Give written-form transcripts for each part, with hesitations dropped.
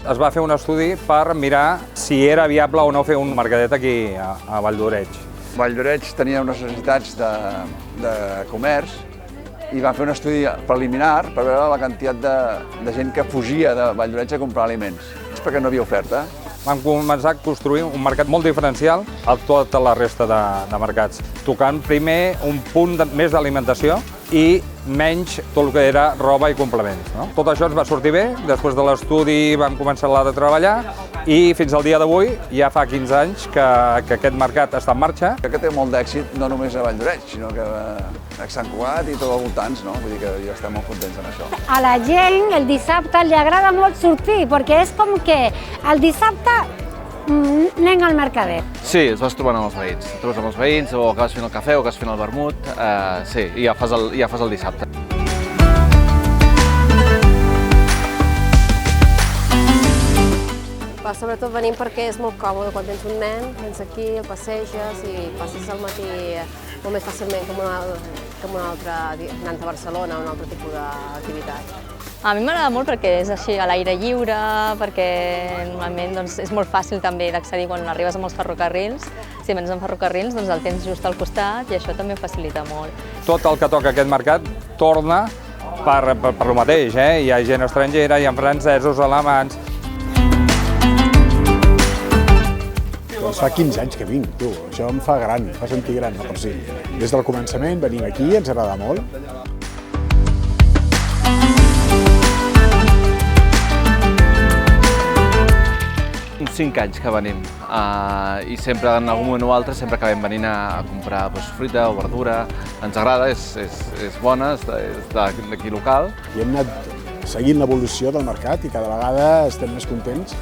es va fer un estudi per mirar si era viable o no fer un mercadet aquí a Vall d'Oreig. Vall d'Oreig tenia unes necessitats de comerç i van fer un estudi preliminar per veure la quantitat de gent que fugia de Vall d'Oreig a comprar aliments. És perquè no havia oferta. Vam començar a construir un mercat molt diferencial a tota la resta de mercats, tocant primer un punt més d'alimentació i menys tot el que era roba i complements. No? Tot això ens va sortir bé, després de l'estudi vam començar a treballar i fins al dia d'avui, ja fa 15 anys que aquest mercat està en marxa. Crec que té molt d'èxit no només a Vall d'Oreig, sinó que a Sant Cugat i tot als voltants, no? Vull dir que ja estem molt contents amb això. A la gent el dissabte li agrada molt sortir, perquè és com que el dissabte anem al mercadet. Sí, es vas trobant amb els veïns. Et trobes amb els veïns, o acabes fent el cafè, o acabes fent el vermut, sí, i ja fas el dissabte. Sobretot venim perquè és molt còmode. Quan tens un nen, vens aquí, el passeges i passes el matí molt més fàcilment que un altre, anant a Barcelona o un altre tipus d'activitat. A mi m'agrada molt perquè és així a l'aire lliure, perquè normalment doncs, és molt fàcil també d'accedir quan arribes amb els ferrocarrils. Si vens amb ferrocarrils doncs el tens just al costat i això també ho facilita molt. Tot el que toca aquest mercat torna per lo mateix. Hi ha gent estrangera, hi ha francesos, alemans. Doncs fa 15 anys que vinc, tu. Això em fa gran, em fa sentir gran, per si. Des del començament venim aquí, ens agrada molt. Uns 5 anys que venim i sempre, en algun moment o altre, sempre acabem venint a comprar fruita o verdura. Ens agrada, és bona, és d'aquí local. I hem anat seguint l'evolució del mercat i cada vegada estem més contents.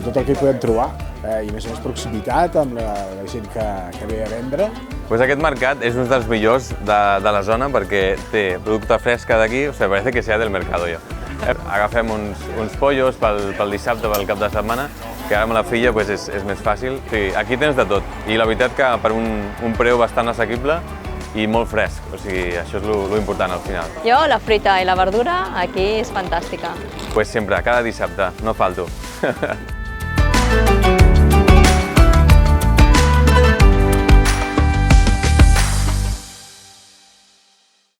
Tot el que hi podem trobar, i a més proximitat amb la gent que ve a vendre. Aquest mercat és un dels millors de la zona perquè té producte fresca d'aquí, o sigui, parece que sea del mercado ja. Agafem uns pollos pel dissabte, pel cap de setmana, que ara amb la filla és més fàcil. Aquí tens de tot i la veritat que per un preu bastant assequible i molt fresc, o sigui, això és lo important al final. Jo, la fruita i la verdura aquí és fantàstica. Sempre, cada dissabte, no falto.